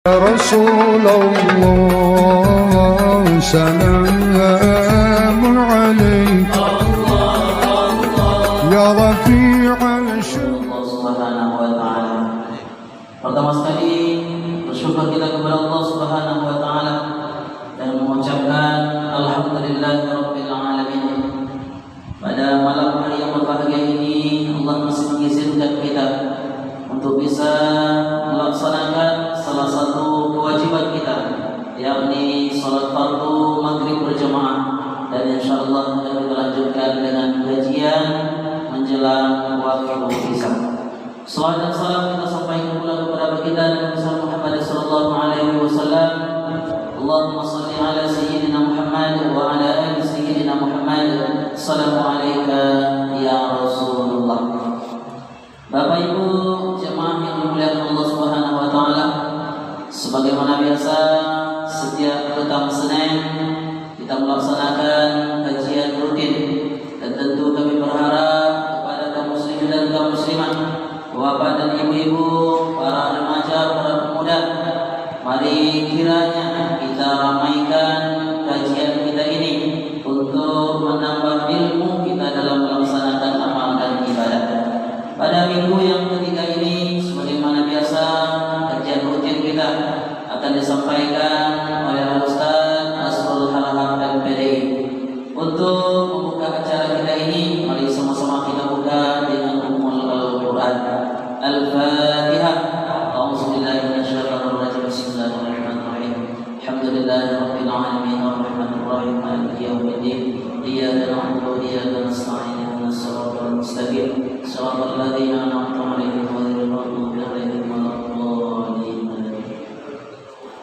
يا رسول الله سلام عليك يا رفيع الشوق. Allah Subhanahu wa taala. Pertama sekali bersyukur kita kepada Allah Subhanahu wa taala dan mengucapkan alhamdulillahirabbil alamin. Pada malam hari yang berbahagia ini Allah masih mengizinkan kita untuk bisa melaksanakan salah satu kewajiban kita, yakni salat fardu maghrib berjamaah, dan insyaallah akan kita lanjutkan dengan kajian menjelang waktu isya. Salawat dan salam kita sampaikan pula kepada baginda Nabi Muhammad sallallahu alaihi wasallam. Allahumma shalli ala sayyidina Muhammad wa ala ali sayyidina Muhammad. Assalamu alayka ya Rasulullah. Bapak Ibu jemaah yang dimuliakan Allah Subhanahu wa taala, sebagaimana biasa setiap petang Senin kita melaksanakan kajian rutin, dan tentu kami berharap kepada kaum muslimin dan kaum muslimat, bapak dan ibu-ibu, para remaja, para pemuda, mari kiranya kita ramaikan kajian kita ini untuk menambah ilmu kita dalam melaksanakan amal dan ibadah. Pada minggu yang ketiga ini, sebagaimana biasa, kajian rutin kita akan disampaikan oleh Ustaz Asrul Halahab MPDI. Untuk membuka acara kita ini, mari sama-sama kita buka dengan Ummul Al-Quran. Al-Fatihah. A'udzubillahi minasyaitonir rajim. Bismillahirrahmanirrahim. Alhamdulillahirabbil alamin arrahmanir rahim maliki yaumiddin. Iyyaka na'budu wa iyyaka nasta'in ihdinas siratal mustaqim siratal ladzina an'amta 'alaihim ghairil maghdubi 'alaihim waladdallin.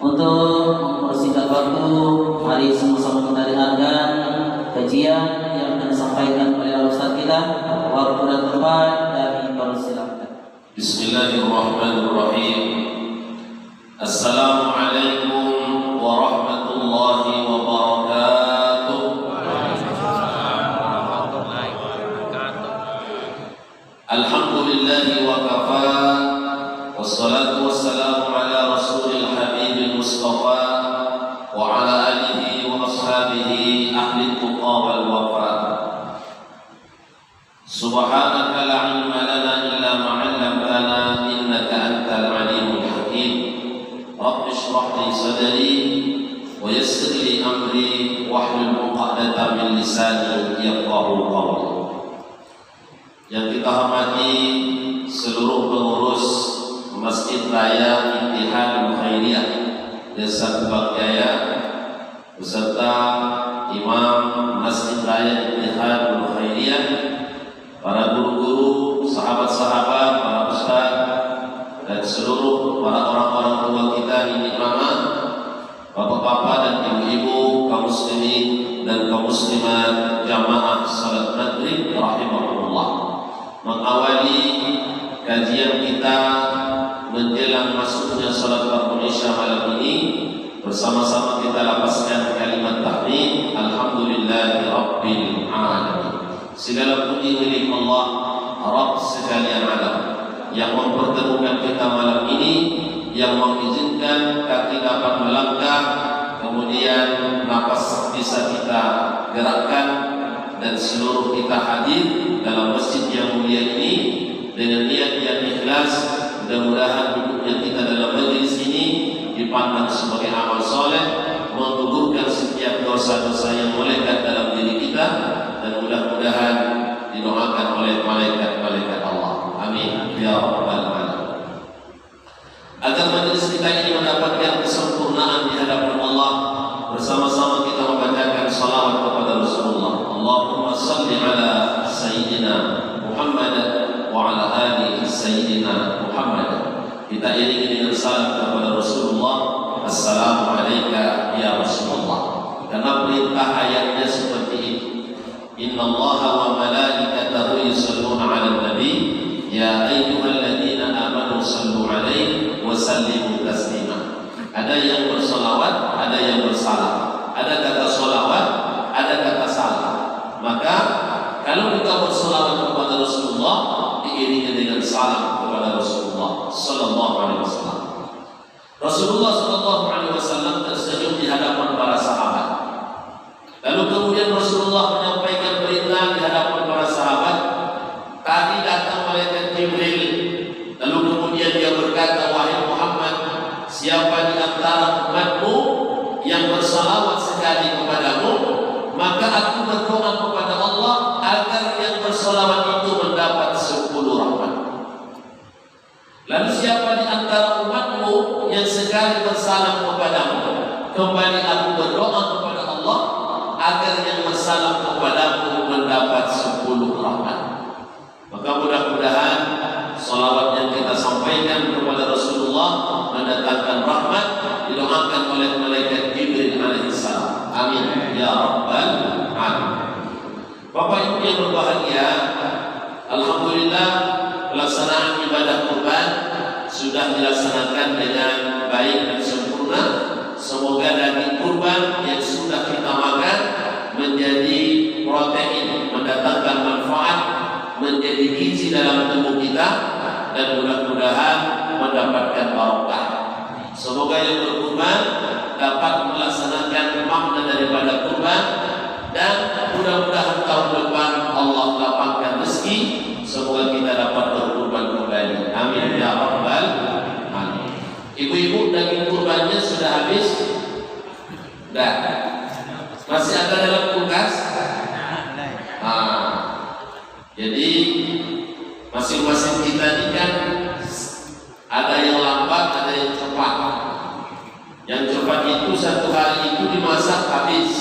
Untuk mempersingkat waktu, mari sama-sama kita dengarkan kajian yang akan disampaikan oleh Ustaz kita. Waktu dan tempat kami persilakan. Bismillahirrahmanirrahim. Assalamualaikum warahmatullahi wabarakatuh. Alhamdulillahi wa kafa, wassalatu wassalamu ala rasulil habibil mustafa wa ala alihi wa ashabihi ahli tuqa wal wafa. Subhanaka la ilma lana illa ma 'allamtana innaka antal alimul hakim. Rabbi shrah li sadri wa yassir li amri wahlul 'uqdatam min lisani yafqahu qawli. Yang kita hormati seluruh pengurus Masjid Raya Ittihadul Khairiyah Desa Kubang Jaya beserta Imam Masjid Raya Ittihadul Khairiyah, para guru-guru, sahabat-sahabat, para ustaz, dan seluruh para orang-orang tua kita ini ramah, bapak-bapak dan ibu-ibu, kaum muslimin dan kaum muslimat jamaah salat maghrib rahimahullah. Mengawali kajian kita menjelang masuknya salat fardu isya malam ini, bersama-sama kita lapaskan kalimat tahmid alhamdulillahi rabbil alamin. Segala puji milik Allah Rabb sekalian alam yang mempertemukan kita malam ini, yang mengizinkan kaki dapat melangkah, kemudian napas bisa kita gerakkan, dan seluruh kita hadir dalam masjid yang mulia ini dengan niat yang ikhlas. Mudah-mudahan duduknya kita dalam majlis ini dipandang sebagai amal soleh, menggugurkan setiap dosa-dosa yang melekat dalam diri kita, dan mudah-mudahan didoakan oleh malaikat-malaikat Allah. Amin ya rabbal alamin. Agar majlis kita ini mendapatkan kesempurnaan di hadapan Allah, bersama-sama kita membacakan salawat kepada Rasulullah. Allahumma salli ala sayyidina Muhammad wa ala ali sayyidina Muhammad. Kita iringi dengan salam kepada Rasulullah. Assalamu alayka ya Rasulullah. Karena perintah ayatnya seperti itu. Inna Allaha wa malaikatahu yusalluna 'alan nabi ya ayyuhalladzina amanu sallu 'alaihi wa sallimu taslima. Ada yang bersolawat, ada yang bersalam. Ada kata solawat, ada kata salam. Maka kalau kita bersolawat kepada Rasulullah, diiringi dengan salam kepada Rasulullah sallallahu alaihi wasallam. Rasulullah SAW tersenyum di hadapan para sahabat. Lalu kemudian Rasulullah menyampaikan perintah di hadapan para sahabat. Tadi datang malaikat Jibril. Lalu kemudian dia berkata, wahai Muhammad, siapa di antara umatmu yang bersalawat sekali kepadamu, maka aku berdoa kepada Allah agar yang bersalawat itu mendapat 10 rahmat. Lalu siapa di antara umatmu yang sekali bersalam kepadamu, kembali aku berdoa kepada Allah agar yang bersalam kepadamu mendapat 10 rahmat. Maka mudah-mudahan salawat yang kita sampaikan kepada Rasulullah mendatangkan rahmat, didoakan oleh malaikat Jibril alaihissalam. Amin ya rabbal alamin. Bapak Ibu yang berbahagia, alhamdulillah pelaksanaan ibadah kurban sudah dilaksanakan dengan baik dan sempurna. Semoga daging kurban yang sudah kita makan menjadi protein, mendatangkan manfaat, menjadi gizi dalam tubuh kita, dan mudah-mudahan mendapatkan barokah. Semoga yang berkurban dapat melaksanakan makna daripada kurban, dan mudah-mudahan tahun depan Allah lapangkan rezeki. Semoga kita dapat berkurban kembali. Amin ya rabbal alamin. Ibu-ibu, daging kurbannya sudah habis? Sudah. Masih ada dalam kulkas? Jadi masing-masing kita ini kan ada yang lambat, ada yang cepat. Yang cepat itu satu hari itu dimasak habis,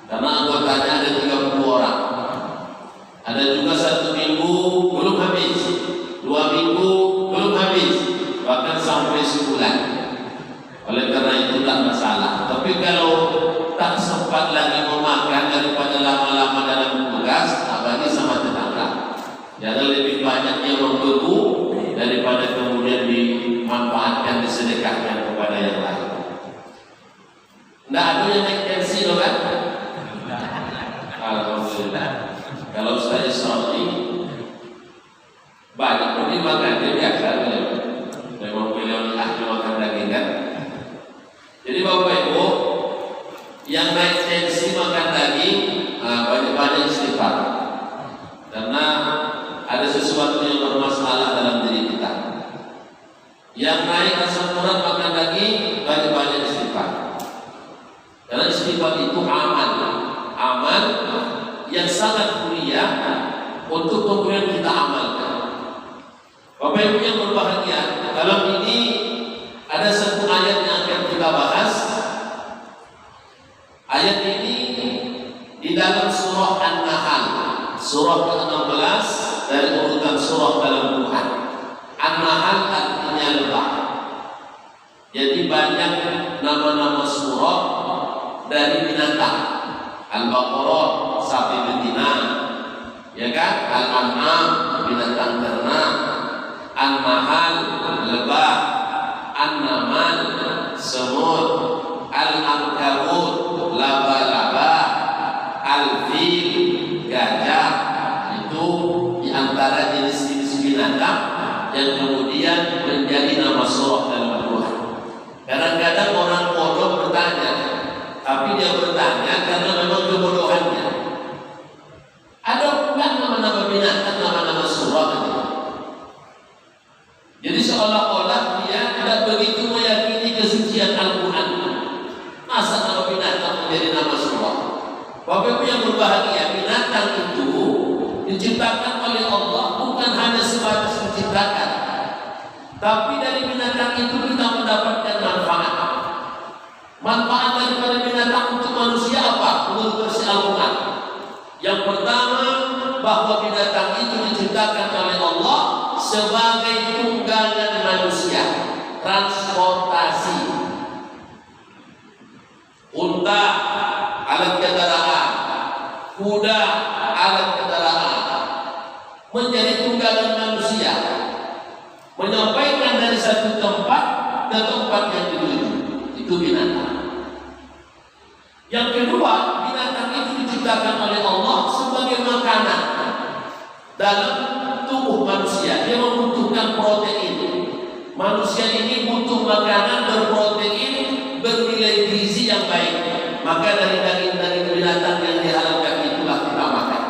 karena anggotanya ada 30 orang. Ada juga 1 minggu belum habis, 2 minggu belum habis, bahkan sampai sebulan. Oleh karena itu tak masalah. Tapi kalau tak sempat lagi memakan daripada lama-lama dalam kulkas, bagi sama tetangga. Jangan lebih banyaknya membeku daripada kemudian dimanfaatkan, disedekahkan kepada yang lain. Tidak ada yang naik tensi loh kan? Alhamdulillah. Kalau Ustaz Israeli banyak pun dimakan, dia biasa beliau. Memang beliau ahli makan daging kan. Jadi Bapak Ibu yang naik tensi makan daging, banyak-banyak istighfar. Karena ada sesuatu yang bermasalah dalam diri kita. Yang naik asam urat makan daging, banyak-banyak istighfar. Karena istighfar itu amal yang sangat mulia untuk kemudian kita amalkan. Bapak Ibu yang berbahagia, dalam ini ada satu ayat yang akan kita bahas. Ayat ini di dalam surah An-Nahl, surah ke-16 dari urutan surah dalam Quran. An-Nahl artinya lebah. Jadi banyak nama-nama surah dari binatang. Al-Baqarah sapi betina, ya kan? Al-An'am binatang ternak, An-Nahl lebah, An-Namal semut, Al-Ankabut laba-laba, Al-Fil gajah. Itu diantara jenis-jenis binatang yang kemudian menjadi nama surah dalam Al-Quran. Kadang-kadang orang bodoh bertanya, tapi dia bertanya karena memang kebodohannya. Ada bukan nama-nama binatang, nama-nama surah itu. Jadi seolah-olah dia tidak begitu meyakini kesucian Al-Quran. Masa nama binatang menjadi nama surah? Bapak Ibu yang berbahagia, binatang itu diciptakan oleh Allah bukan hanya sebatas diciptakan, tapi dari binatang itu kita mendapatkan manfaat. Manfaat daripada binatang untuk manusia apa? Menurut versi Al-Quran, yang pertama, bahwa binatang itu diciptakan oleh Allah sebagai tunggangan manusia, transportasi. Unta alat kendaraan, kuda alat kendaraan, menjadi tunggangan manusia, menyampaikan dari satu tempat ke tempat yang dituju. Itu binatang. Yang kedua, binatang itu diciptakan oleh Allah sebagai makanan dalam tubuh manusia. Dia membutuhkan protein. Manusia ini butuh makanan berprotein, bernilai gizi yang baik. Maka dari daging-daging binatang yang dihalalkan itulah kita makan.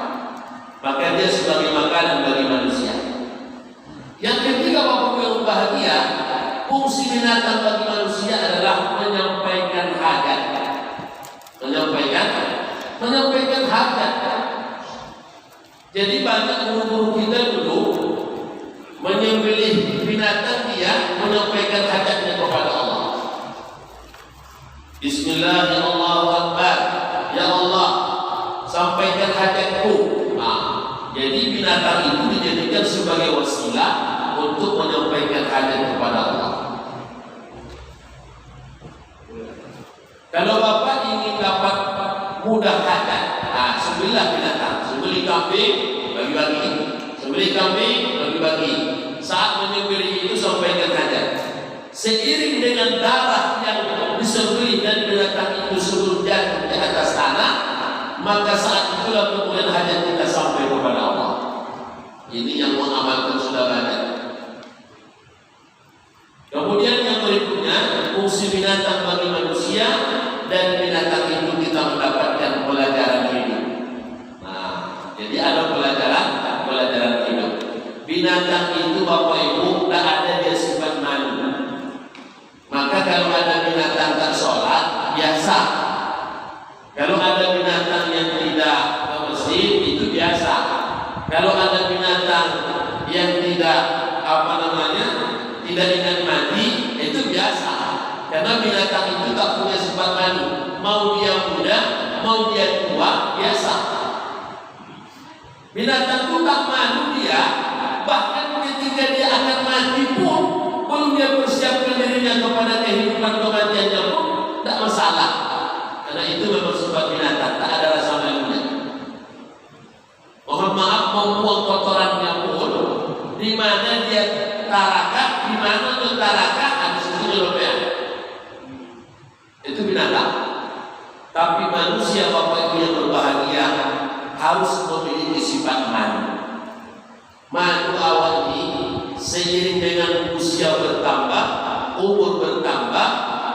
Maka dia sebagai makanan bagi manusia. Yang ketiga, Bapak yang bahagia, fungsi binatang bagi manusia adalah menyampaikan hajat. Menyampaikan hajat. Jadi banyak guru-guru kita dulu menyembelih binatang, dia menyampaikan hajatnya kepada Allah. Bismillahirrahmanirrahim. Ya Allah, sampaikan hajatku. Jadi binatang itu dijadikan sebagai wasilah untuk menyampaikan hajat kepada Allah. Kalau Bapak ingin dapat mudah hajat, sembelihlah binatang, sembelih kambing, bagi-bagi, sembelih kambing, bagi-bagi. Saat menyembelih itu sampaikan hajat. Seiring dengan darah yang disembelih dan binatang itu sebelum jatuh di atas tanah, maka saat itulah kemudian hajat kita sampai kepada Allah. Ini yang mengamalkan sudah banyak. Kemudian yang berikutnya, fungsi binatang bagi manusia, dan binatang itu kita mendapatkan pelajaran hidup. Jadi ada pelajaran hidup. Binatang itu Bapak Ibu tidak ada dia sifat malu. Maka kalau ada binatang tak sholat, biasa. Kalau ada binatang yang tidak ke masjid, itu biasa. Kalau ada binatang yang tidak tidak ingat mati, itu biasa. Karena binatang itu tak punya sifat malu. Mau dia muda, mau dia tua, biasa. Binatang itu tak malu dia. Bahkan ketika dia akan mati pun, belum dia persiapkan dirinya kepada kehidupan kematiannya pun, tak masalah. Karena itu memang sifat binatang, tak ada rasa malunya. Mohon maaf, membuang kotorannya pun, di mana dia tarakat, di mana dia tarakat, habis itu nyelopea. Itu binatang. Tapi manusia Bapak Ibu yang berbahagia harus memiliki sifat malu. Malu awal ini seiring dengan usia bertambah, umur bertambah,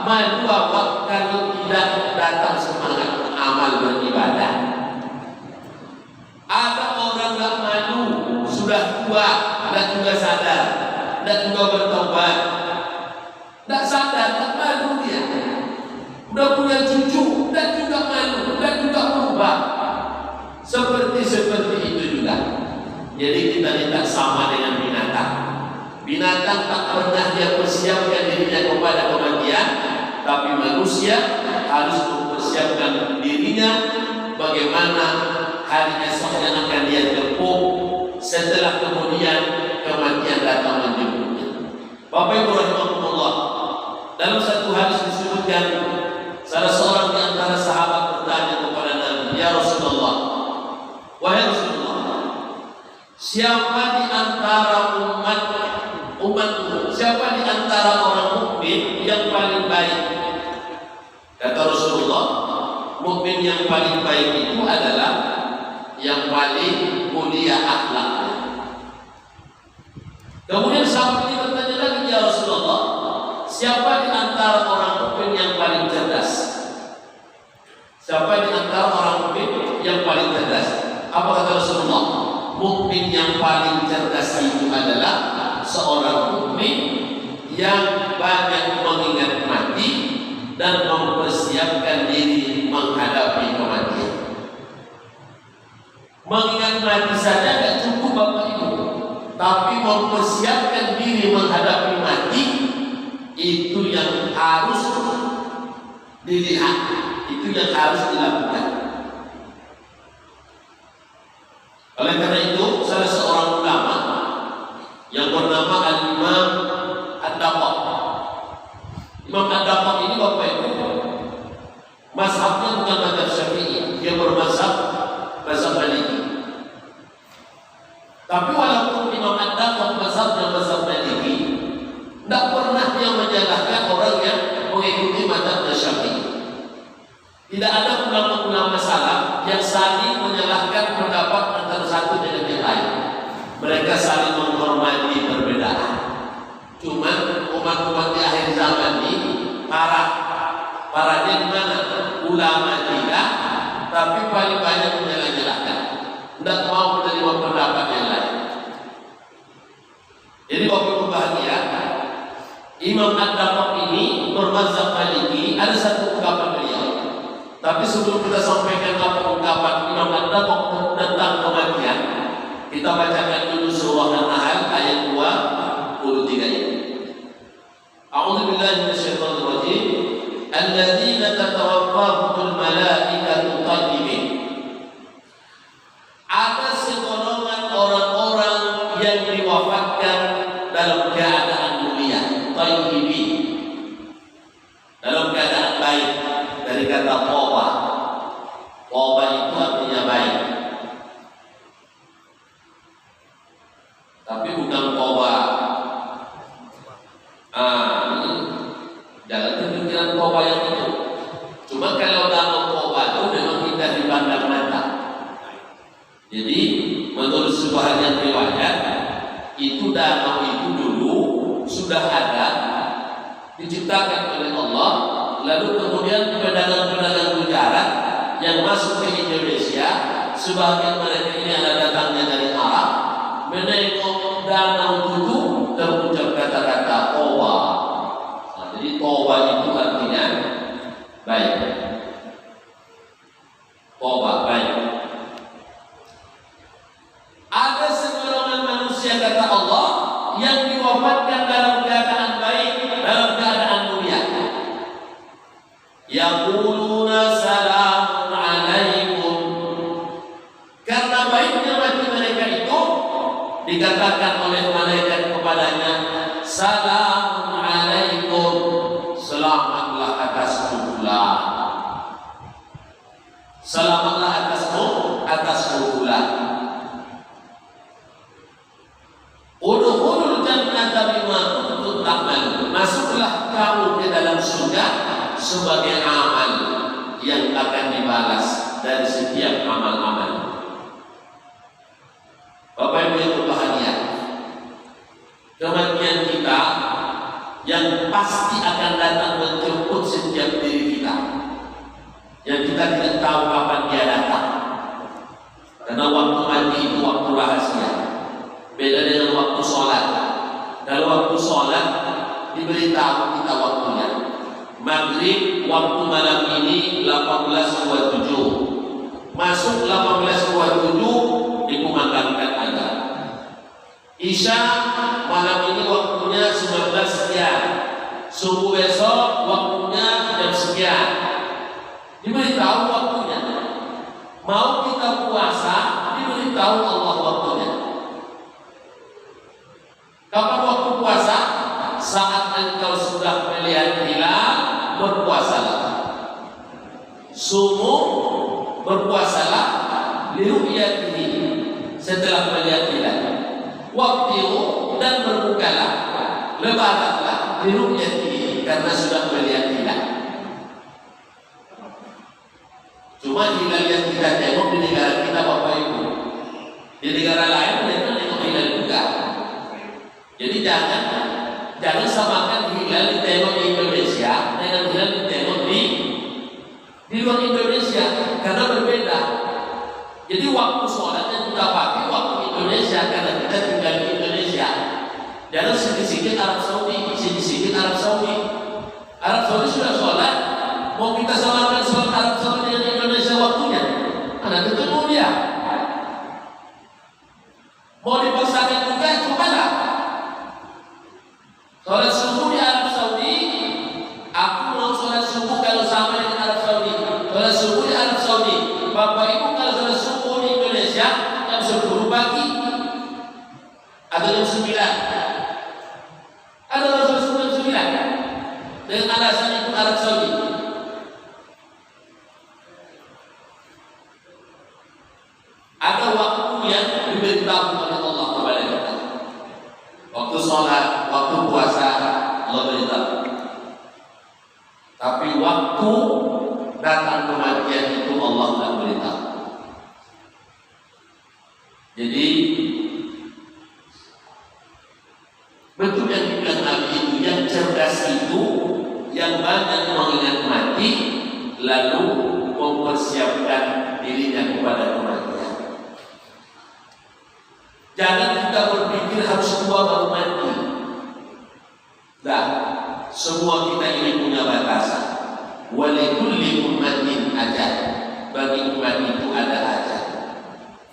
malu awal kalau tidak datang semangat amal beribadah. Ada orang yang malu, sudah tua, dan juga sadar, dan juga bertobat, tidak sadar, tak malu dia. Udah punya cucu, dan juga malu, dan juga berubah. Seperti itu juga. Jadi kita tidak sama dengan binatang. Binatang tak pernah dia persiapkan dirinya kepada kematian, tapi manusia harus mempersiapkan dirinya bagaimana hari esok yang akan dia tempuh setelah kemudian kematian datang menjemputnya. Bapak Ibu rahimahumullah, dalam satu hadis disebutkan salah seorang di antara sahabat bertanya kepada Nabi, "Ya Rasulullah, wahai Rasulullah, siapa di antara umatmu, siapa di antara orang mukmin yang paling baik?" Kata Rasulullah, mukmin yang paling baik itu adalah yang paling mulia akhlaknya. Kemudian sahabat ini bertanya lagi, "Ya Rasulullah, siapa di antara orang mukmin yang paling cerdas?" Siapa di antara orang mukmin yang paling cerdas? Apa kata Rasulullah? Mukmin yang paling cerdas itu adalah seorang mukmin yang banyak mengingat mati dan mempersiapkan diri menghadapi kematian. Mengingat mati saja tidak cukup Bapak Ibu, tapi mempersiapkan diri menghadapi mati itu yang harus dilihat, itu yang harus dilakukan. Oleh karena itu, salah seorang ulama yang bernama Al-Imam Ad-Daqaq. Imam Ad-Daqaq ini Bapak Ibu, mazhabnya bukan mazhab Syafi'i, dia bermazhab Maliki. Tapi walaupun Imam Ad-Daqaq mazhabnya mazhab Maliki, tidak pernah dia menyalahkan orang yang mengikuti mazhab Syafi'i. Tidak ada ulama-ulama salaf yang saling menyalahkan pendapat antara satu dengan yang lain. Mereka saling menghormati perbedaan. Cuma zaman ini parahnya di mana? Ulama tidak, tapi paling banyak menjelaskan, tidak mau menerima pendapat yang lain. Jadi waktu bahagia, Imam Ad-Damaq ini bermazhab Maliki, ada satu ungkapan beliau. Tapi sebelum kita sampaikan apa ungkapan Imam Ad-Damaq tentang kematian, kita bacakan dulu surah An-Nahl ayat 23 ini. A'udzu billahi minasyaitonir rajim. Alladzina tatawaffahumul malaikatu thayyibin. Ada segolongan orang-orang yang diwafatkan dalam keadaan mulia, thayyibin. Dalam keadaan baik, dari kata toba. Toba itu artinya baik. Tapi bukan toba. Jangan kepikiran toba yang itu. Cuma kalau dalam toba itu memang kita dipandang mata. Jadi menurut sebahagian riwayat itu danau itu dulu sudah ada, diciptakan oleh Allah. Lalu kemudian pedagang-pedagang mujarab yang masuk ke Indonesia, sebagian mereka ini ada datangnya dari Arab, menengok danau itu terucap kata-kata toba. Jadi toba itu artinya baik. Toba baik. Ada segolongan manusia kata Allah yang diwafatkan dalam keadaan baik, dalam keadaan mulia. Yaquluna salamun alaikum. Karena baiknya mati mereka itu, dikatakan oleh malaikat kepadanya, salamun alaikum, selamatlah atasmu fulan. Selamatlah atasmu fulan. Udkhulul jannata bima kuntum ta'malun. Masuklah kamu ke dalam surga sebagai amal yang akan dibalas dari setiap amal-amal. Bapak Ibu yang berbahagia, kematian kita yang pasti akan datang menjemput setiap diri kita, yang kita tidak tahu kapan dia datang. Karena waktu mati itu waktu rahasia. Beda dengan waktu sholat. Kalau waktu sholat diberitahu kita waktunya. Maghrib waktu malam ini 18.27. Masuk 18.27 dikumandangkan azan. Isya malam ini waktunya 19 sekian. Subuh besok waktunya jam sekian. Diberitahu waktunya. Mau kita puasa diberitahu Allah waktunya. Kapan waktu puasa? Saat engkau sudah melihat hilal, berpuasalah. Sumuh, berpuasalah liru'yatihi, setelah melihat hilal. Waqti'u, dan berbukalah, lebaranlah liru'yatihi, karena sudah melihat hilal. Cuma hilal yang kita tengok di negara kita Bapak Ibu, di negara lain mereka tengok hilal juga. Jadi jangan samakan hilal ditengok di Indonesia dengan hilal ditengok di luar Indonesia, karena berbeda. Jadi waktu sholat yang kita pakai waktu Indonesia, karena kita tinggal di Indonesia. Jangan sedikit-sedikit Arab Saudi, sedikit-sedikit Arab Saudi. Arab Saudi sudah sholat, mau kita samakan sholat Arab Saudi dengan Indonesia waktunya, mana ketemu dia? Mau dipaksakan juga, cobalah. Sholat subuh di Arab Saudi, aku mau sholat subuh kalau sama dengan Arab Saudi. Sholat subuh di Arab Saudi, Bapak Ibu kalau sholat subuh di Indonesia jam 10 pagi atau jam 9. Ada orang sholat subuh jam 9 dengan alasan ikut Arab Saudi. Ada waktu yang diberitahu oleh Allah kepada kita. Waktu sholat, waktu puasa, Allah beritahu. Tapi waktu datang kematian itu Allah tidak beritahu. Jadi betul yang dibilang Nabi itu, yang cerdas itu banyak mengingat mati lalu mempersiapkan dirinya kepada kematian. Jangan kita berpikir harus tua baru mati. Nah, semua kita ini punya batasan. Walikulli ummatin ajal. Bagi umat itu ada ajal.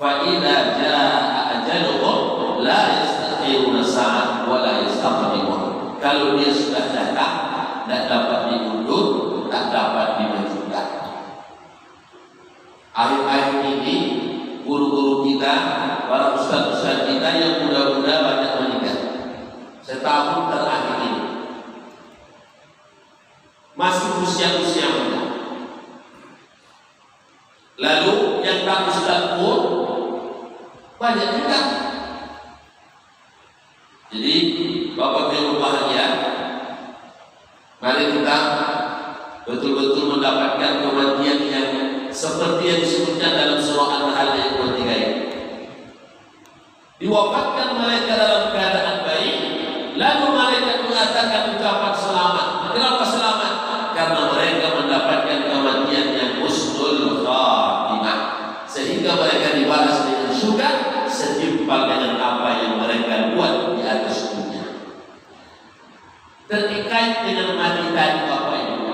Fa idza jaa ajaluhum la yastakhiruna sa'at wa la yastaqdimun. Kalau dia sudah datang, tidak dapat diundur, tak dapat dimajukan. Akhir-akhir ini guru-guru kita, para ustaz-ustaz kita yang muda-muda banyak meninggal. Setahun terakhir ini masih usia-usia muda. Lalu yang tak ustaz pun banyak juga. Jadi Bapak yang berbahagia, mari kita betul-betul mendapatkan kematian yang seperti yang disebutkan dalam surah An-Nahl ayat 23 ini. Diwafatkan mereka dalam keadaan baik, lalu mereka mengatakan ucapan selamat. Kenapa selamat? Karena mereka mendapatkan kematian yang husnul khatimah, sehingga mereka dibalas dengan surga setimpal dengan apa yang mereka buat di atas dunia. Terkait dengan mati tadi Bapak Ibu,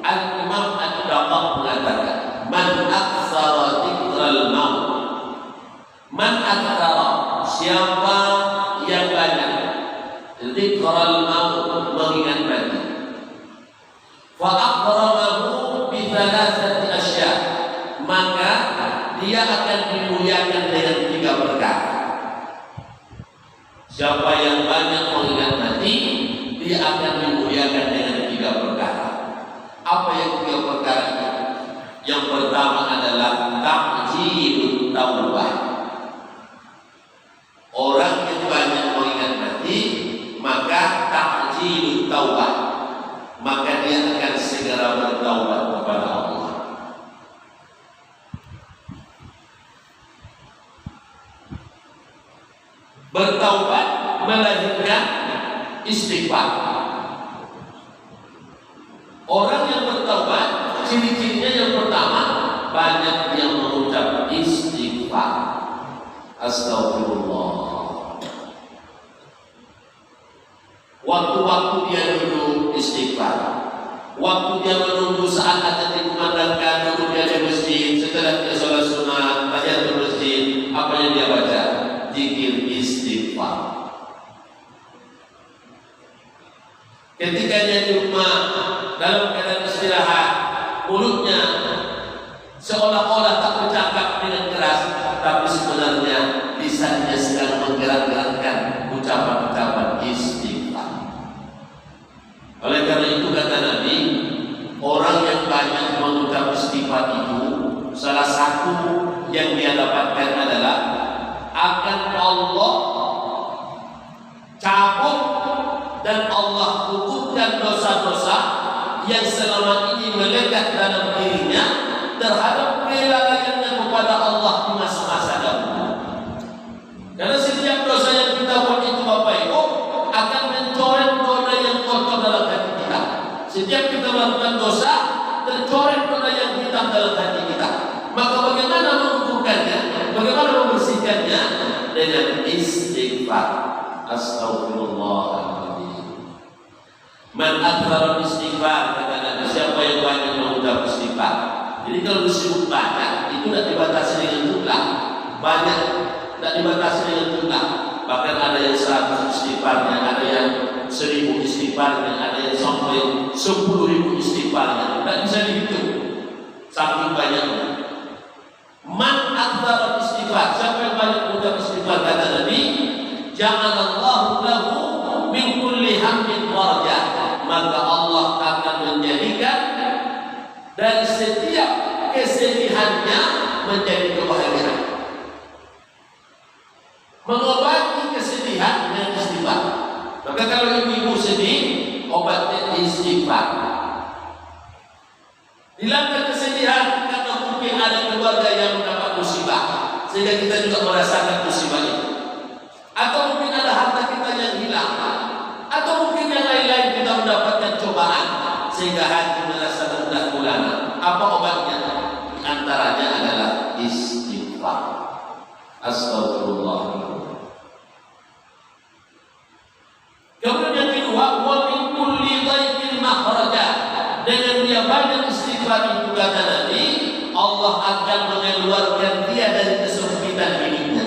Al-Imam Ad-Daqaq mengatakan, man aktsara dzikral maut, man aktsara, siapa yang banyak dzikral maut, mengingat mati, fa akramahu bi thalathati asya, maka dia akan dimuliakan dengan 3 perkara. Siapa yang banyak mengingat mati, dia akan dimuliakan dengan 3 perkara. Apa yang 3 perkara itu? Yang pertama adalah ta'jilut taubah. Orang yang banyak mengingat mati, maka ta'jilut taubah, maka dia akan segera bertaubat kepada Allah. Bertaubat melahirkan istighfar. Orang yang bertaubat, ciri-cirinya yang pertama, banyak yang mengucap istighfar. Astagfirullah. Waktu-waktu dia duduk istighfar. Waktu dia menunggu saat azan dikumandangkan, duduk dia di masjid, setelah dia sholat sunat, tahiyatul masjid, apa yang dia baca? Zikir istighfar. Ketika dia di rumah dalam keadaan istirahat, mulutnya seolah-olah tak bercakap dengan keras, tapi sebenarnya lisannya sedang menggerak-gerakkan ucapan-ucapan istighfar. Oleh karena itu kata Nabi, orang yang banyak mengucap istighfar itu, salah satu yang dia dapatkan adalah akan Allah cabut dan Allah hukumkan dosa-dosa yang selama ini melekat dalam dirinya terhadap kelalaiannya kepada Allah di masa-masa dahulu. Karena setiap dosa yang kita buat itu Bapak Ibu akan mencoret noda yang kotor dalam hati kita. Setiap kita melakukan dosa, tercoret noda yang hitam dalam hati kita. Maka bagaimana mengukurkannya? Bagaimana membersihkannya? Dengan istighfar. Astagfirullahaladzim. Man aktsara istighfar, kata Nabi, siapa yang banyak mengucap istighfar. Jadi kalau disebut banyak, itu tidak dibatasi dengan jumlah. Banyak tidak dibatasi dengan jumlah. Bahkan ada yang 100 istighfarnya, ada yang 1000 istighfarnya, ada yang sampai 10.000 istighfarnya. Tidak bisa dihitung saking banyaknya. Man aktsara istighfar, siapa yang banyak mengucap istighfar, kata Nabi, ja'alallahu lahu min kulli hammin farajah, maka Allah akan menjadikan dari setiap kesedihannya menjadi kebahagiaan. Mengobati kesedihan dengan istighfar. Maka kalau ibu-ibu sedih, obatnya istighfar. Hilangkan kesedihan karena mungkin ada keluarga yang mendapat musibah, sehingga kita juga merasakan musibah itu. Atau mungkin ada harta kita yang hilang, atau mungkin yang lain-lain kita mendapatkan cobaan, sehingga hati merasa rendah gulana. Apa obatnya? Antaranya adalah istighfar. Astagfirullah. Kemudian yang kedua, wa min kulli dhaiqin makhraja. Dengan dia banyak istighfar itu kata Nabi, Allah akan mengeluarkan dia dari kesempitan hidupnya.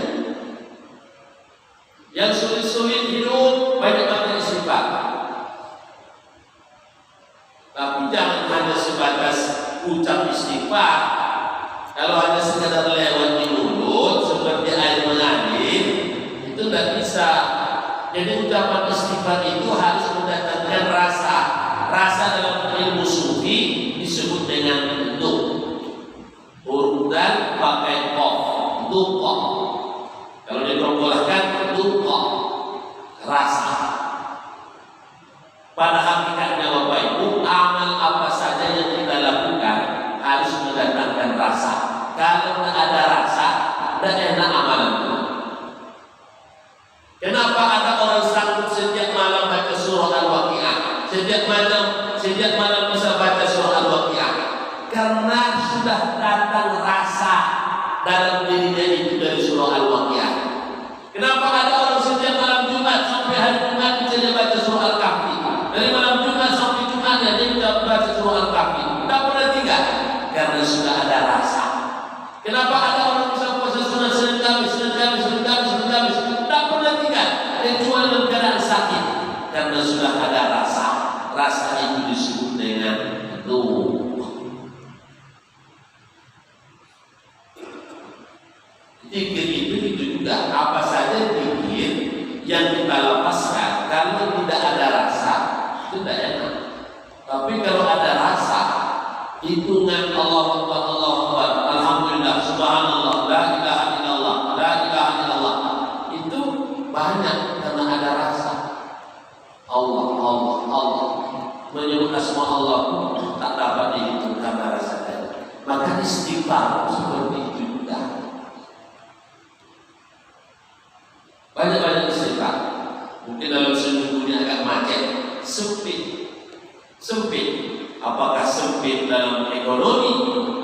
Yang sulit-sulit hidup banyak-banyak istighfar. Tapi jangan hanya sebatas ucap istighfar. Kalau hanya sekadar lewat di mulut seperti air mengalir, itu tidak bisa. Jadi ucapan istighfar itu harus mendatangkan rasa. Rasa dalam ilmu sufi disebut dengan duk. Huruf dan pakai kof, duqa. Kalau diperbolehkan duqa, rasa. Pada hakikatnya Bapak Ibu, amal apa saja yang kita lakukan harus mendatangkan rasa. Kalau tidak ada rasa, tidak enak amalan itu. Kenapa ada orang sanggup setiap malam baca surah Al-Waqi'ah? Setiap malam bisa baca surah Al-Waqi'ah. Karena sudah datang rasa dalam dirinya itu dari surah Al-Waqi'ah. Kenapa ada orang setiap malam Jumat sampai hari Jumat bisa baca surah Al-Kahfi? Dari malam Jumat sampai Jumatnya dia bisa baca surah Al-Kahfi. Tak pernah tinggal karena sudah ada rasa. Kenapa ada orang bisa puasa sunat Senin Kamis? Tak pernah tinggal kecuali dalam keadaan sakit karena sudah ada rasa. Rasa itu disebut dengan duk. Zikir itu juga apa saja zikir yang kita lepaskan kalau tidak ada rasa itu tidak enak. Tapi kalau ada rasa, hitungan Allahu Akbar, Allahu Akbar, alhamdulillah, subhanallah, la ilaha illallah, la ilaha illallah, itu banyak karena ada rasa. Allah, Allah, Allah. Menyebut asma Allah tak dapat dihitung karena rasa tadi. Maka istighfar seperti itu juga. Banyak-banyak istighfar. Mungkin dalam seminggu ini agak macet, sempit. Apakah sempit dalam ekonomi?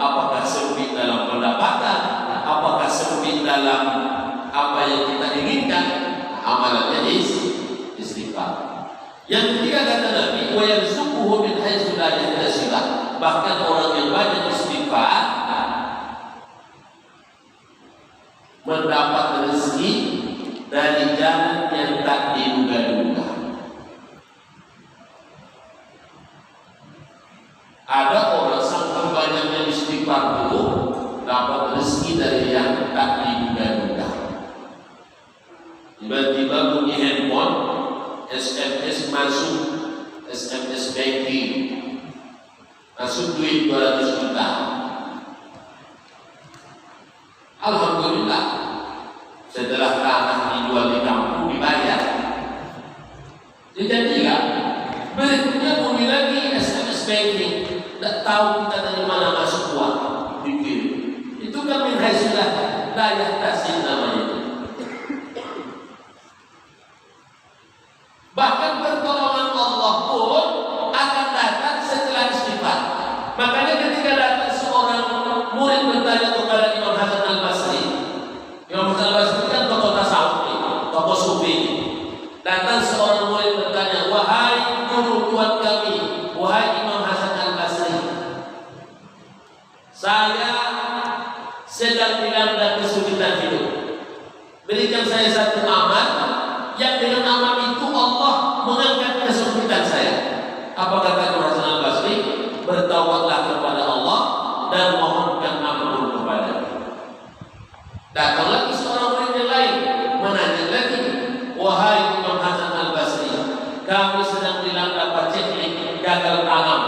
Apakah sempit dalam pendapatan? Apakah sempit dalam apa yang kita inginkan? Amalannya istighfar. Yang ketiga kata Nabi, wa yarzuquhu min haitsu la yahtasib. Bahkan orang yang banyak istighfar mendapat rezeki dari jalan yang tak diduga-duga. Ada orang sampai banyaknya istighfar itu dapat rezeki dari yang tak diduga-duga. Tiba-tiba bunyi handphone, SMS masuk, SMS banking, masuk duit 200 juta. Alhamdulillah, setelah tanah dijual di kampung dibayar. Jadi kan, berikutnya bunyi lagi SMS banking, tidak tahu kita dari mana masuk uang, pikir. Itu kan min haisilah daya tasir namanya itu. Bahkan pertolongan Allah pun akan datang setelah istighfar. Makanya ketika datang seorang murid bertanya kepada Imam Hasan Al-Basri. Imam Hasan Al-Basri kan tokoh tasawuf, tokoh sufi. Datang seorang murid bertanya, wahai guru tuan kami, wahai Imam Hasan Al-Basri, saya sedang dilanda kesulitan hidup. Berikan saya satu amal yang dengan amal itu Allah mengangkat kesempitan saya. Apa kata Imam Hasan Al-Basri? Bertaubatlah kepada Allah dan mohonkan ampun kepada-Nya. Datang lagi seorang murid yang lain menanya lagi, wahai Imam Hasan Al-Basri, kami sedang dilanda paceklik, gagal tanam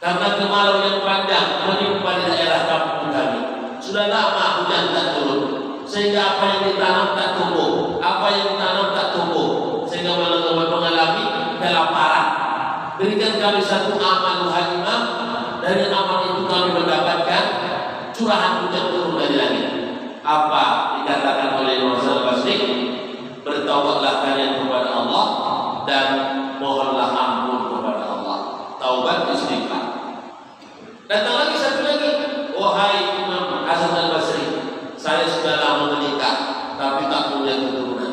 karena kemarau yang panjang menimpa di daerah kampung kami. Sudah lama hujan tak turun, sehingga apa yang ditanam tak tumbuh, apa yang ditanam tak tumbuh, sehingga mengalami kelaparan. Berikan kami satu amal, wahai Imam, dari amal itu kami mendapatkan curahan hujan turun dari langit. Apa dikatakan oleh Imam Hasan Al-Basri? Bertaubatlah kalian kepada Allah dan mohonlah ampun kepada Allah. istighfar. Datang lagi satu lagi, wahai Imam Hasan al-Basri, saya sudah lama menikah tapi tak punya keturunan.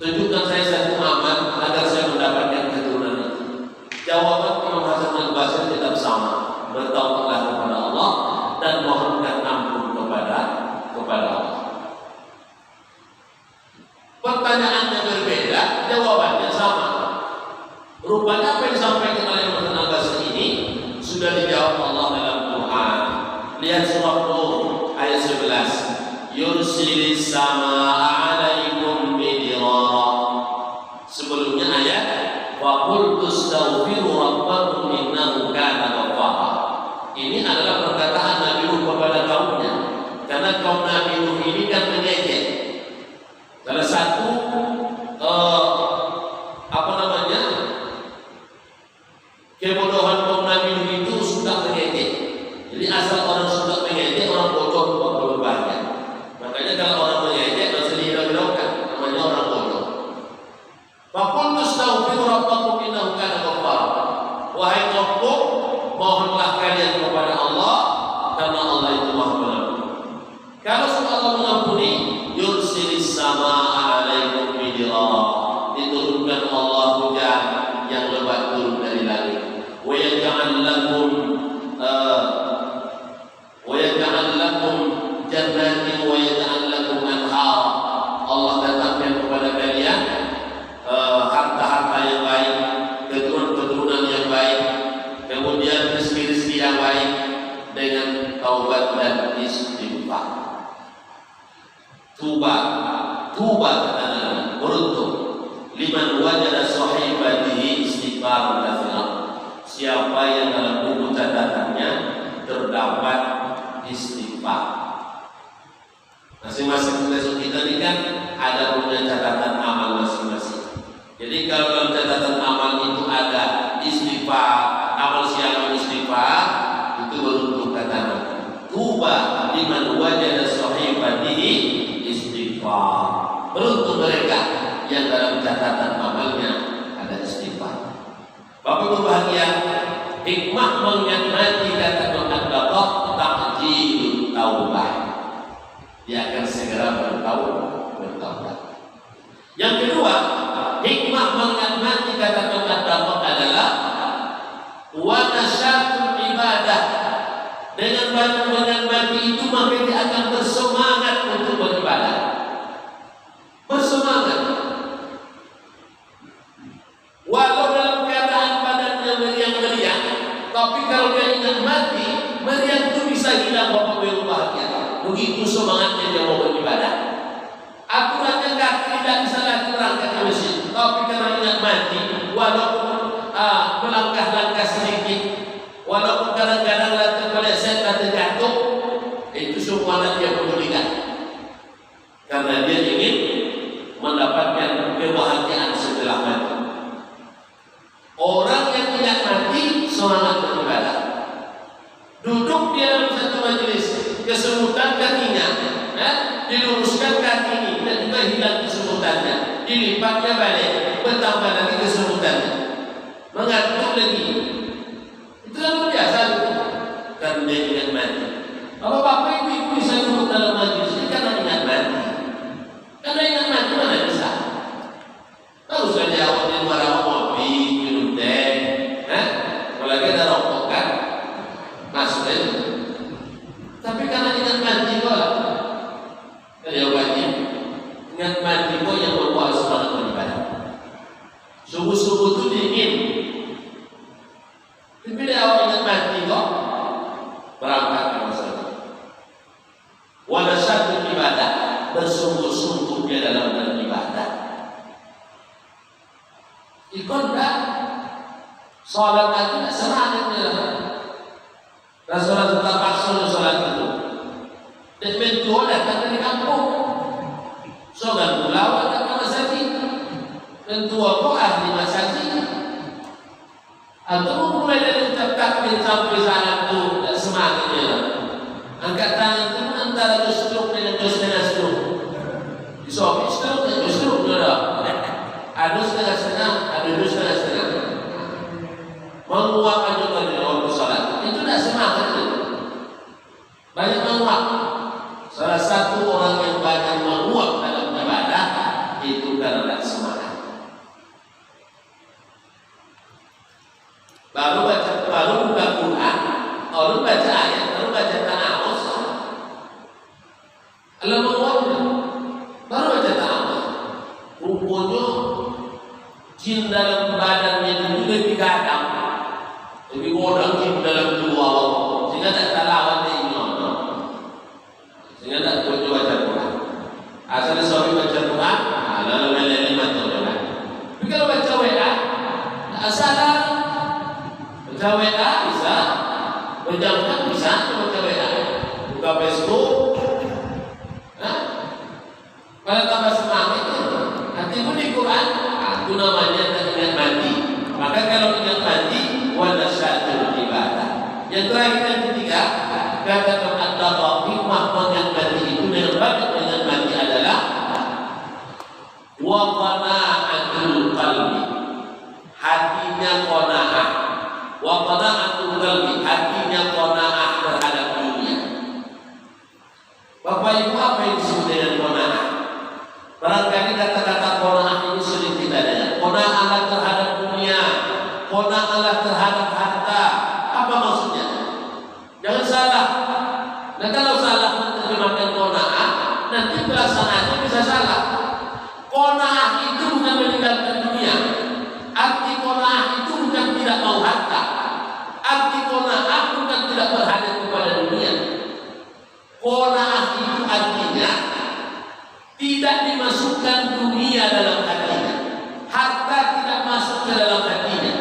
Tunjukkan saya satu amal agar saya mendapatkan keturunan itu. Jawaban Imam Hasan al-Basri tetap sama, bertaubatlah kepada Allah dan mohonkan ampun kepada Allah. Pertanyaannya berbeda, jawabannya sama. Rupanya apa yang disampaikan oleh Imam Hasan al-Basri ini sudah dijawab Allah dalam Quran. Lihat surah Nur ayat 11. Yursilis samaa'a 'alaikum midrara. Sebelumnya ayat wa qul tastaghfiru rabbakum innahu kana ghaffara. Ini adalah perkataan Nabi Nuh kepada kaumnya. Karena kaum Nabi Nuh ini kan mengejek. Salah satu kebodohan kaum Nabi Nuh itu suka mengejek. Jadi asal orang suka mengejek, orang bodoh berbahaya. Makanya kalau orang mengejek harus dihiraukan, namanya orang bodoh. Faqul tastaghfiru rabbakum innahu kana ghaffara. Wahai kaumku, mohonlah kalian kepada Allah karena Allah itu Maha Pengampun. Kalau sudah Allah mengampuni, yursilis samaa'a 'alaikum midrara. Diturunkan Allah hujan yang lebat turun dari langit. Wa yaj'al lakum jannatin wa yaj'al lakum anhar. Allah datangkan kepada kalian harta-harta yang baik, keturunan yang baik, kemudian rezeki-rezeki yang baik dengan taubat dan istighfar. Tuba kata Nabi, beruntung liman wajada sahibatihi istighfarun katsiran. Siapa yang dalam buku catatannya terdapat istighfar. Masing-masing kita ini kan ada punya catatan amal masing-masing. Jadi kalau dalam catatan amal itu ada istighfar, amal siang istighfar, itu beruntung kata Nabi. Tuba liman wajada sahibatihi istighfar. Beruntung mereka yang dalam catatan amalnya ada istighfar. Bapak Ibu bahagia, hikmah menyemati kata Allah ta'jilul taubah. Dia akan segera bertaubat. Yang kedua, hikmah menyemati kata Allah adalah wa nasyatul ibadah. Dengan banyak menyemati itu maka dia akan bersemangat untuk beribadah. Bersemangat. Walau dalam keadaan badannya meriang-meriang, tapi kalau dia ingat mati, meriang itu bisa hilang. Bapak Ibu bahagia. Begitu semangatnya dia mau beribadah. Aturannya kaki tidak bisa lagi berangkat ke masjid, tapi karena ingat mati, walaupun melangkah-langkah sedikit, walaupun kadang-kadang lantai meleset, lantai jatuh, itu semua dia pedulikan. Karena dia ingin mendapatkan kebahagiaan setelah mati. Orang yang tidak mati semangat beribadah. Duduk di dalam satu majelis, kesemutan kakinya, diluruskan kaki ini dan juga hilang kesemutannya, dilipatnya balik, bertambah lagi kesemutannya, mengantuk lagi. Itu luar biasa itu. Karena dia ingat mati. Kalau bapak ibu bisa duduk dalam majelis ini karena ingat mati. Karena ingat mati mana bisa? Tahu saja awak di luar awak ngopi, minum teh, apalagi ada rokok kan, masuk aja. Tapi karena ingat mati kok, jawabannya ingat mati kok yang membuat semangat beribadah. Subuh-subuh itu dingin, tapi dia awak ingat mati kok, berangkat ke masyarakat. Walaupun ibadah, bersungguh-sungguh dia dalam beribadah. Ikut tak sholat lagi tak semangat dia. Rasulullah tetap paksa sholat itu. Dan menjual datang dari kampung. Sholat pulawat datang masjid. Mentua kok ahli masjid. Atau mulai dari ucap takbir sampai sana tu tak semangat dia. Angkat tangan itu antara stroke dengan stroke. Stroke dengan stroke dia. Ada setengah-setengah, ada dua setengah-setengah. menguapkan juga di waktu sholat. Itu tidak semangat itu. Banyak menguap. Salah satu orang yang banyak menguap dalam ibadah itu karena semangat. Baru buka Quran, baru baca ayat, baru baca ta'awuz. Kalau menguapnya, baru baca ta'awuz. Rupanya jin dalam badannya itu lebih gadang, lebih godang jin dalam dua orang, sehingga tak terlawan dia imam, sehingga tak boleh baca Quran. Asal suami baca Quran, lalu meleleh mata orang. Tapi kalau baca WA, tak salah. Baca WA bisa, berjam-jam bisa baca WA, buka Facebook. Kalau tambah semangat, nanti pun di Quran. Itu namanya tak ingat mati. Maka kalau ingat mati, wala syatul ibadah. Yang terakhir yang ketiga, kata Allah hikmah mengingat mati itu dengan banyak mengingat mati adalah wa qana'atul qalbi. Hatinya qana'ah. Wa qana'atul qalbi, hatinya qana'ah terhadap dunia. Bapak Ibu, apa yang disebut dengan qana'ah? Barangkali kata-kata qana'ah ini sulit kita dengar. Qana'ah terhadap dunia, qana'ah terhadap harta. Apa maksudnya? Jangan salah. Nah, kalau salah menerjemahkan qana'ah, nanti pelaksanaannya bisa salah. Qana'ah itu bukan meninggalkan dunia. Arti qana'ah itu bukan tidak mau harta. Arti qana'ah bukan tidak berhadap kepada dunia. Qana'ah itu artinya tidak dimasukkan dunia dalam hatinya, harta tidak masuk ke dalam hatinya,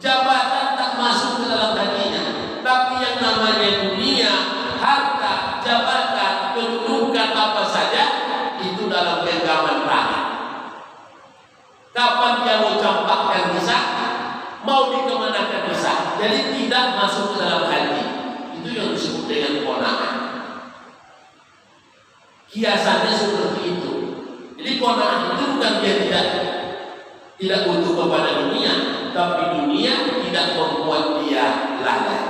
jabatan tak masuk ke dalam hatinya, tapi yang namanya dunia, harta, jabatan, kedudukan apa saja itu dalam genggaman tangan. Kapan dia mau campakkan bisa, mau dikemanakan bisa, jadi tidak masuk ke dalam hati. Itu yang disebut dengan qana'ah. Kiasannya seperti itu. Jadi qana'ah itu bukan dia tidak butuh kepada dunia, tapi dunia tidak membuat dia lalai.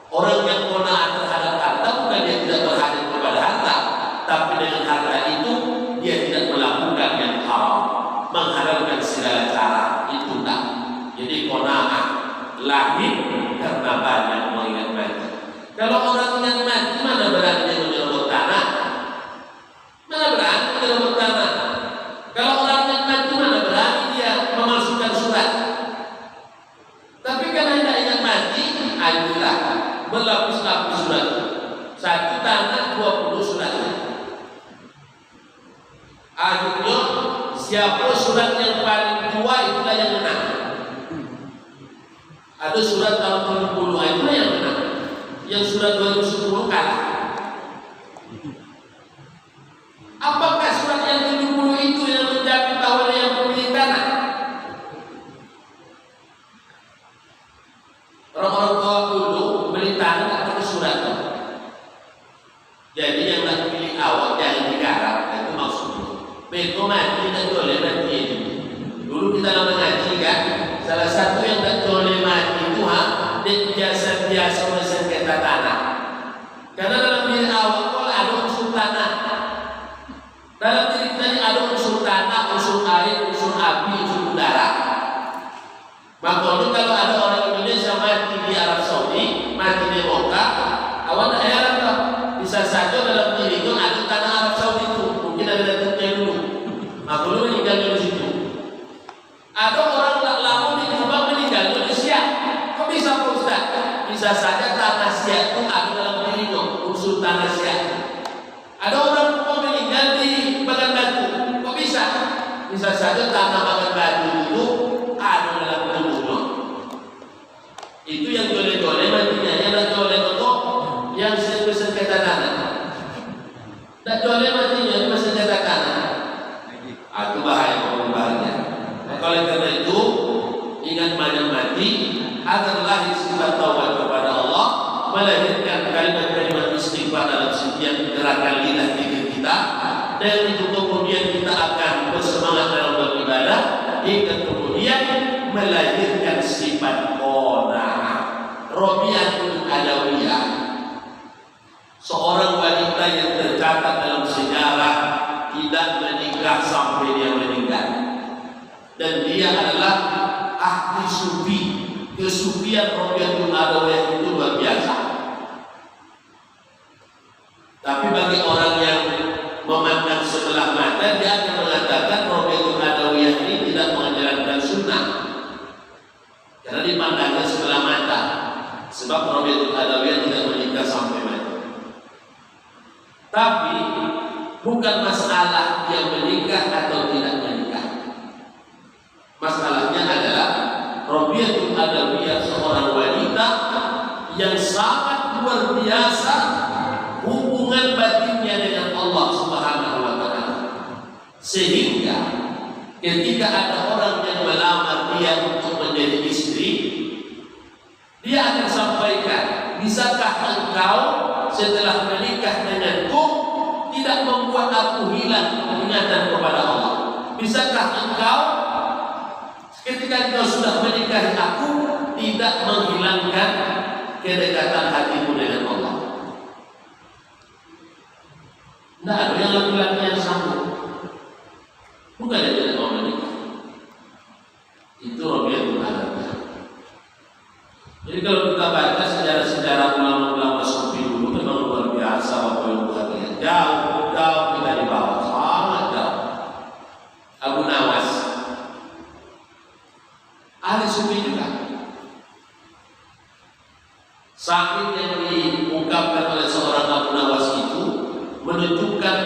Orang yang qana'ah terhadap harta bukan dia tidak berhadap kepada harta, tapi dengan harta itu dia tidak melakukan yang haram, menghalalkan segala cara. Itu tak. Jadi qana'ah lahir karena banyak mengingat mati. Kalau orang yang mati, mana berani dia menyerobot tanah? Mana berani menyerobot tanah? Kalau orang yang mati, mana berani dia memasukkan surat? Tapi karena tidak ingat mati, itulah berlapis-lapis surat. Satu tanah 20 suratnya. Akhirnya siapa surat yang paling tua itulah yang menang. Ada surat tahun 70 itulah yang menang. Yang surat 2010 kalah. Apakah surat yang 70 itu yang menjamin bahwa dia yang pemilik tanah? Orang-orang tua dulu beli tanah tak pakai surat. Jadi yang nak pilih awak jangan digarap. Itu maksudnya. Beko mati tak boleh mati itu. Dulu kita nama ngaji kan. Salah satu yang tak boleh mati itu dia biasa-biasa sengketa tanah. Karena dalam diri awak kalau ada unsur tanah. Dalam diri kita ini ada unsur tanah, unsur air, unsur api, unsur udara. Makanya kalau ada orang Indonesia mati di Arab Saudi, mati di Mekah, awak tak heran tak? Bisa saja dalam diri itu ada tanah Arab Saudi itu, mungkin ada datangnya dulu. Makanya meninggal di situ. Ada orang tak lama di Kubang meninggal di Indonesia. Kok bisa Pak Ustaz? Bisa saja tanah Siak itu ada dalam dirinya, unsur tanah Siak. Ada orang mau meninggal di Bagan Batu, kok bisa? Bisa saja tanah Bagan Batu itu ada dalam tubuhnya. Itu yang joleh-joleh matinya, yang tak joleh itu yang sengketa tanah. Tak joleh matinya itu sengketa tanah. Itu bahaya pembahasannya. Oleh karena itu ingat banyak mati agar lahir sifat taubat kepada Allah, melahirkan kalimat-kalimat istighfar dalam setiap gerakan lidah diri kita, dan itu kemudian kita akan bersemangat dalam beribadah hingga kemudian melahirkan sifat sufi. Kesufian Rabi'atul Adawiyah itu luar biasa. Tapi bagi orang yang memandang sebelah mata, dia akan mengatakan Rabi'atul Adawiyah ini tidak menjalankan sunnah, karena dipandangnya sebelah mata. Sebab Rabi'atul Adawiyah tidak menikah sampai mati. Tapi bukan masalah dia menikah atau tidak menikah. Masalahnya adalah Rabi'atul Adawiyah seorang wanita yang sangat luar biasa hubungan batinnya dengan Allah Subhanahu wa taala. Sehingga ketika ada orang yang melamar dia untuk menjadi istri, dia akan sampaikan, bisakah engkau setelah menikah denganku tidak membuat aku hilang ingatan kepada Allah? Bisakah engkau ketika engkau sudah menikahi aku tidak menghilangkan kedekatan hatimu dengan Allah? Tidak ada yang laki-laki yang sanggup. Bukan dia tidak mau menikah. Itu Rabi'atul Adawiyah. Jadi kalau kita baca sejarah-sejarah ulama-ulama sufi dulu, memang luar biasa apa yang buatnya. Jauh kita di bawah, sangat jauh. Abu Nawas, ahli sufi juga. Sakit yang diungkapkan oleh seorang Abu Nawas itu menunjukkan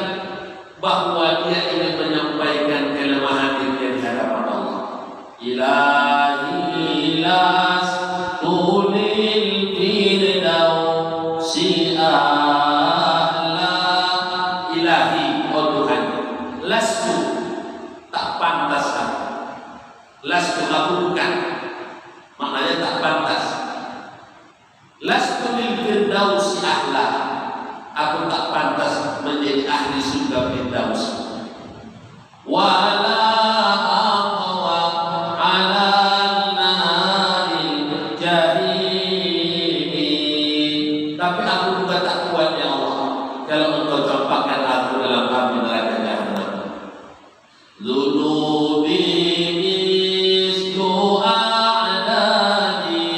bahwa dia ingin menyampaikan kelemahan dirinya di hadapan Allah. Ilahi lastunil firdausi a'la. Ilahi, oh Tuhan, lastu, tak pantas aku. Lastu, aku bukan, maknanya tak pantas. Lastunil firdausi a'la, aku tak pantas menjadi ahli surga Firdaus. Wala aqwa ala naril jahim, tapi aku juga tak kuat ya Allah kalau engkau campakkan aku dalam api neraka jahanam. Dzunubi mislu a'dadi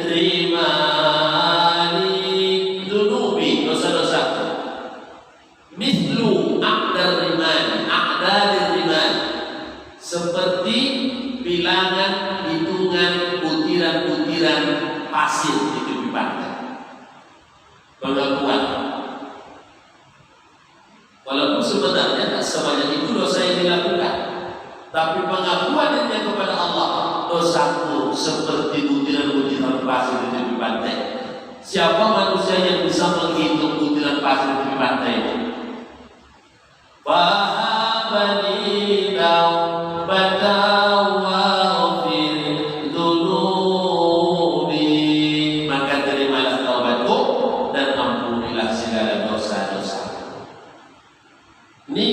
rimali. Dzunubi, dosa-dosaku mislu a'dar riman, a'dar riman, seperti bilangan hitungan butiran-butiran pasir di tepi pantai. Pengakuan, walaupun sebenarnya tak sebanyak itu dosa yang dilakukan, tapi pengakuan dia kepada Allah, dosaku seperti butiran-butiran pasir di tepi pantai. Siapa manusia yang bisa menghitung butiran pasir di tepi pantai itu? Wahabani taubatan waghfir dzunubi, maka terimalah taubatku dan ampunilah segala dosa-dosa. Ini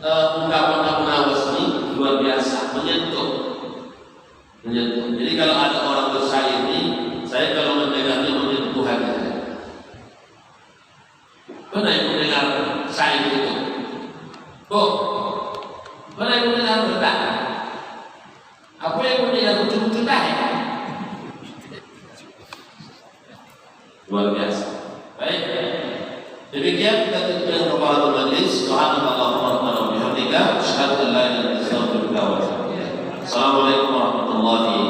ungkapan Abu Nawas ini luar biasa, menyentuh. Jadi kalau ada orang bersair ini, saya kalau mendengarnya menyentuh hati. Pernah yang mendengar syair itu? Pernah yang mendengar berdak? Apa yang mendengar lucu-lucu dah ya? Luar biasa. Baik. Demikian kita tutup dengan kafaratul majlis. Subhanallahumma wa bihamdika, asyhadu an la ilaha illa anta, astaghfiruka wa atubu ilaik. Assalamualaikum warahmatullahi wabarakatuh.